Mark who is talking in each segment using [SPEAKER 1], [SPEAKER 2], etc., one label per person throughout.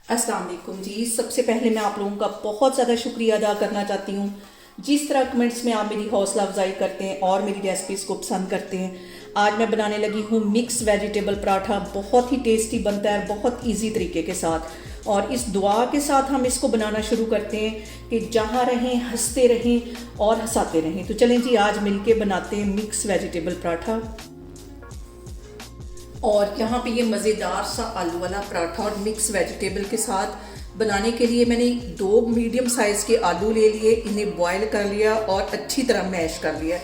[SPEAKER 1] अस्सलाम वालेकुम जी। सबसे पहले मैं आप लोगों का बहुत ज़्यादा शुक्रिया अदा करना चाहती हूँ। जिस तरह कमेंट्स में आप मेरी हौसला अफजाई करते हैं और मेरी रेसिपीज़ को पसंद करते हैं। आज मैं बनाने लगी हूँ मिक्स वेजिटेबल पराठा। बहुत ही टेस्टी बनता है, बहुत इजी तरीके के साथ। और इस दुआ के साथ हम इसको बनाना शुरू करते हैं कि जहाँ रहें हंसते रहें और हंसाते रहें। तो चलें जी, आज मिलके बनाते हैं मिक्स वेजिटेबल पराठा। और यहाँ पे ये मज़ेदार सा आलू वाला पराठा और मिक्स वेजिटेबल के साथ बनाने के लिए मैंने 2 मीडियम साइज़ के आलू ले लिए, इन्हें बॉईल कर लिया और अच्छी तरह मैश कर लिया।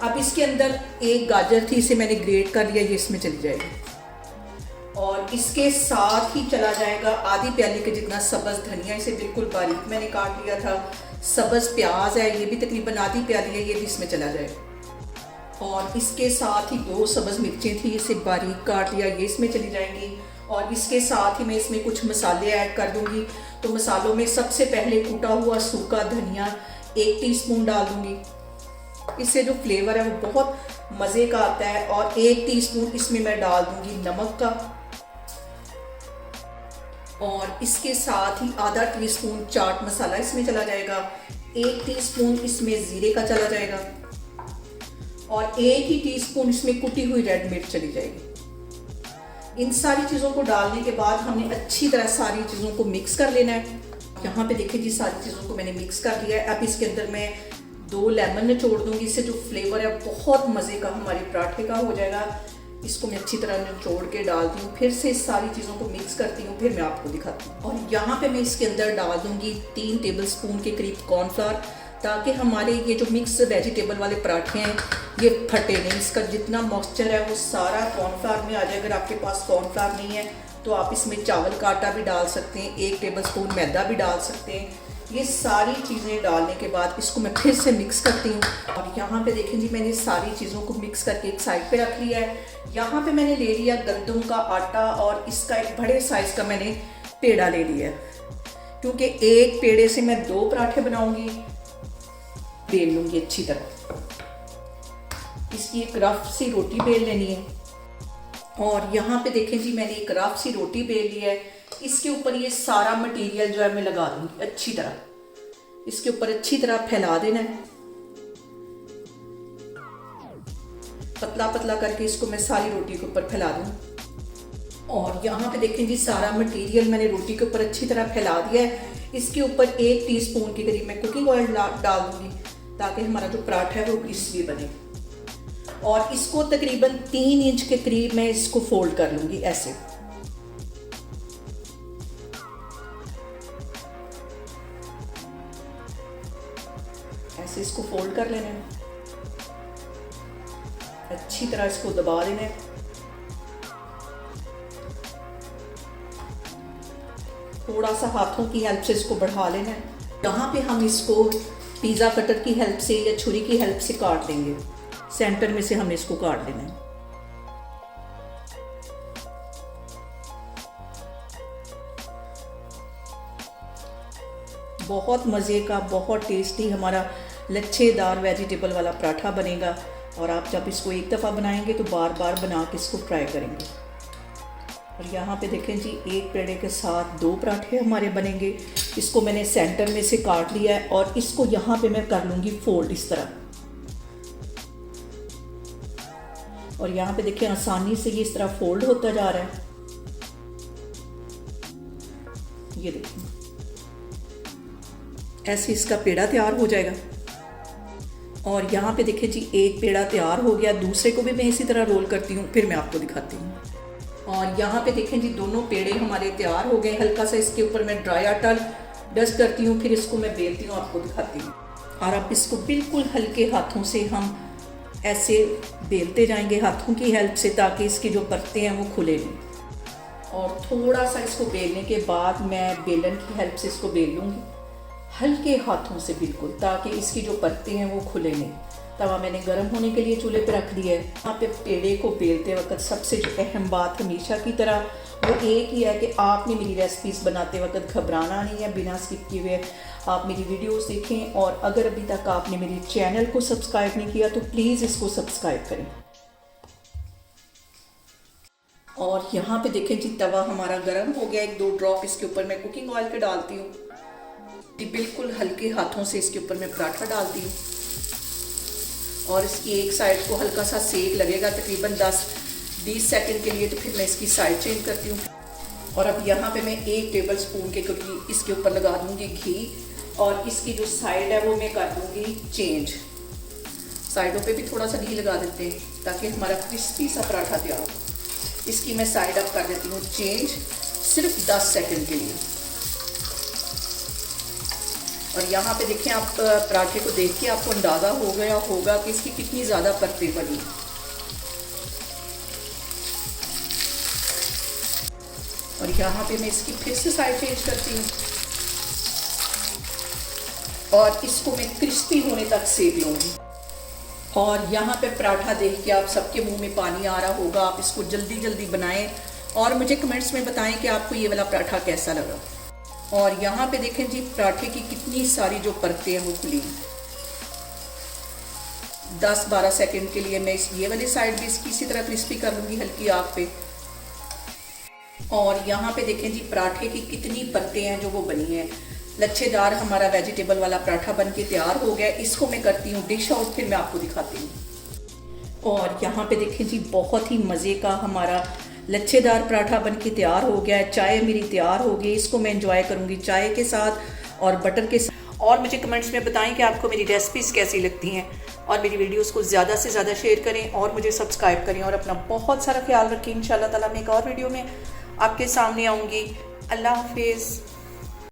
[SPEAKER 1] अब इसके अंदर एक गाजर थी, इसे मैंने ग्रेट कर लिया, ये इसमें चली जाएगी। और इसके साथ ही चला जाएगा आधी प्याली के जितना सब्ज़ धनिया, इसे बिल्कुल बारीक मैंने काट लिया था। सब्ज़ प्याज है, ये भी तकरीबन आधी प्याली है, ये भी इसमें चला जाएगा। और इसके साथ ही 2 सब्ज़ मिर्चें थी, इसे बारीक काट लिया, ये इसमें चली जाएंगी। और इसके साथ ही मैं इसमें कुछ मसाले ऐड कर दूंगी। तो मसालों में सबसे पहले कूटा हुआ सूखा धनिया 1 टीस्पून डाल दूंगी, इससे जो फ्लेवर है वो बहुत मज़े का आता है। और 1 टीस्पून इसमें मैं डाल दूंगी नमक का। और इसके साथ ही आधा टीस्पून चाट मसाला इसमें चला जाएगा। 1 टीस्पून इसमें ज़ीरे का चला जाएगा। और 1 ही टीस्पून इसमें कुटी हुई रेड मिर्च चली जाएगी। इन सारी चीज़ों को डालने के बाद हमने अच्छी तरह सारी चीज़ों को मिक्स कर लेना है। यहाँ पे देखिए जी, सारी चीज़ों को मैंने मिक्स कर लिया है। अब इसके अंदर मैं 2 लेमन निचोड़ दूंगी, इससे जो फ्लेवर है बहुत मज़े का हमारे पराठे का हो जाएगा। इसको मैं अच्छी तरह निचोड़ के डालती हूँ, फिर से सारी चीज़ों को मिक्स करती हूँ, फिर मैं आपको दिखाती हूँ। और यहाँ पे मैं इसके अंदर डाल दूंगी 3 टेबलस्पून के करीब कॉर्नफ्लावर, ताकि हमारे ये जो मिक्स वेजिटेबल वाले पराठे हैं ये फटे नहीं। इसका जितना मॉइस्चर है वो सारा कॉर्नफ्लावर में आ जाए। अगर आपके पास कॉर्नफ्लावर नहीं है तो आप इसमें चावल का आटा भी डाल सकते हैं, 1 टेबलस्पून मैदा भी डाल सकते हैं। ये सारी चीज़ें डालने के बाद इसको मैं फिर से मिक्स करती हूँ। और यहाँ पे देखें जी, मैंने सारी चीज़ों को मिक्स करके एक साइड पे रख लिया है। यहाँ पे मैंने ले लिया गंदम का आटा और इसका एक बड़े साइज़ का मैंने पेड़ा ले लिया है, क्योंकि एक पेड़े से मैं 2 पराठे बनाऊंगी। बेल लूंगी अच्छी तरह, इसकी एक रफ सी रोटी बेल लेनी है। और यहाँ पे देखें जी, मैंने एक रफ सी रोटी बेल ली है। इसके ऊपर ये सारा मटेरियल जो है मैं लगा दूंगी अच्छी तरह, इसके ऊपर अच्छी तरह फैला देना है। पतला पतला करके इसको मैं सारी रोटी के ऊपर फैला दूँ। और यहाँ पे देखें जी, सारा मटेरियल मैंने रोटी के ऊपर अच्छी तरह फैला दिया है। इसके ऊपर 1 टीस्पून के करीब मैं कुकिंग ऑयल डाल दूंगी, ताकि हमारा जो पराठा है वो क्रिस्पी बने। और इसको तकरीबन 3 इंच के करीब मैं इसको फोल्ड कर लूंगी ऐसे। ऐसे इसको फोल्ड कर लेना है, अच्छी तरह इसको दबा देना है। थोड़ा सा हाथों की हेल्प से इसको बढ़ा लेना है। यहाँ पे हम इसको पिज़्ज़ा कटर की हेल्प से या छुरी की हेल्प से काट देंगे। सेंटर में से हमने इसको काट लेना है। बहुत मज़े का, बहुत टेस्टी हमारा लच्छेदार वेजिटेबल वाला पराठा बनेगा। और आप जब इसको एक दफ़ा बनाएंगे तो बार बार बना के इसको ट्राई करेंगे। और यहाँ पे देखें जी, एक पेड़े के साथ 2 पराठे हमारे बनेंगे। इसको मैंने सेंटर में से काट लिया है और इसको यहाँ पे मैं कर लूँगी फोल्ड इस तरह। और यहाँ पे देखें, आसानी से ये इस तरह फोल्ड होता जा रहा है। ये देखिए, ऐसे इसका पेड़ा तैयार हो जाएगा। और यहाँ पे देखें जी, एक पेड़ा तैयार हो गया, दूसरे को भी मैं इसी तरह रोल करती हूँ, फिर मैं आपको दिखाती हूँ। और यहाँ पे देखें जी, दोनों पेड़े हमारे तैयार हो गए। हल्का सा इसके ऊपर मैं ड्राई आटा डस्ट करती हूँ, फिर इसको मैं बेलती हूँ, आपको दिखाती हूँ। और अब इसको बिल्कुल हल्के हाथों से हम ऐसे बेलते जाएंगे हाथों की हेल्प से, ताकि इसकी जो परतें हैं वो खुले नहीं। और थोड़ा सा इसको बेलने के बाद मैं बेलन की हेल्प से इसको बेल लूँगी हल्के हाथों से बिल्कुल, ताकि इसकी जो परतें हैं वो खुले नहीं। तवा मैंने गर्म होने के लिए चूल्हे पे रख दिया है। यहाँ पे पेड़े को बेलते वक्त सबसे जो अहम बात हमेशा की तरह वो एक ही है कि आपने मेरी रेसिपीज़ बनाते वक्त घबराना नहीं है। बिना स्किप किए हुए आप मेरी वीडियोस देखें। और अगर अभी तक आपने मेरे चैनल को सब्सक्राइब नहीं किया तो प्लीज़ इसको सब्सक्राइब करें। और यहाँ पे देखें जी तवा हमारा गर्म हो गया। 1-2 ड्रॉप इसके ऊपर मैं कुकिंग ऑयल के डालती हूँ। बिल्कुल हल्के हाथों से इसके ऊपर मैं पराठा डालती हूँ और इसकी एक साइड को हल्का सा सेक लगेगा तकरीबन 10-20 सेकंड के लिए, तो फिर मैं इसकी साइड चेंज करती हूँ। और अब यहाँ पे मैं 1 टेबल स्पून के करीब इसके ऊपर लगा दूँगी घी और इसकी जो साइड है वो मैं कर दूँगी चेंज। साइडों पे भी थोड़ा सा घी लगा देते हैं ताकि हमारा क्रिस्पी सा पराठा तैयार हो। इसकी मैं साइड अप कर देती हूँ चेंज सिर्फ 10 सेकंड के लिए। और यहाँ पे देखें आप पराठे को देख के आपको अंदाज़ा हो गया होगा कि इसकी कितनी ज़्यादा परतें बनी। और यहाँ पे मैं इसकी फिर से साइड चेंज करती हूँ और इसको मैं क्रिस्पी होने तक सेक लूँगी। और यहाँ पे पराठा देख के आप सबके मुंह में पानी आ रहा होगा। आप इसको जल्दी जल्दी बनाएं और मुझे कमेंट्स में बताएं कि आपको ये वाला पराठा कैसा लगा। और यहाँ पे देखें जी पराठे की कितनी सारी जो परतें हैं वो खुली। 10-12 सेकंड के लिए मैं ये वाली साइड भी इसकी इसी तरह क्रिस्पी कर लूँगी हल्की आग पे। और यहाँ पे देखें जी पराठे की कितनी परतें हैं जो वो बनी हैं। लच्छेदार हमारा वेजिटेबल वाला पराठा बन के तैयार हो गया। इसको मैं करती हूँ डिश आउट, फिर मैं आपको दिखाती हूँ। और यहाँ पे देखें जी बहुत ही मज़े का हमारा लच्छेदार पराठा बन के तैयार हो गया है। चाय मेरी तैयार हो गई। इसको मैं एंजॉय करूँगी चाय के साथ और बटर के साथ। और मुझे कमेंट्स में बताएं कि आपको मेरी रेसिपीज़ कैसी लगती हैं और मेरी वीडियोस को ज़्यादा से ज़्यादा शेयर करें और मुझे सब्सक्राइब करें और अपना बहुत सारा ख्याल रखें। इंशाल्लाह ताला मैं एक और वीडियो में आपके सामने आऊँगी। अल्लाह हाफिज़।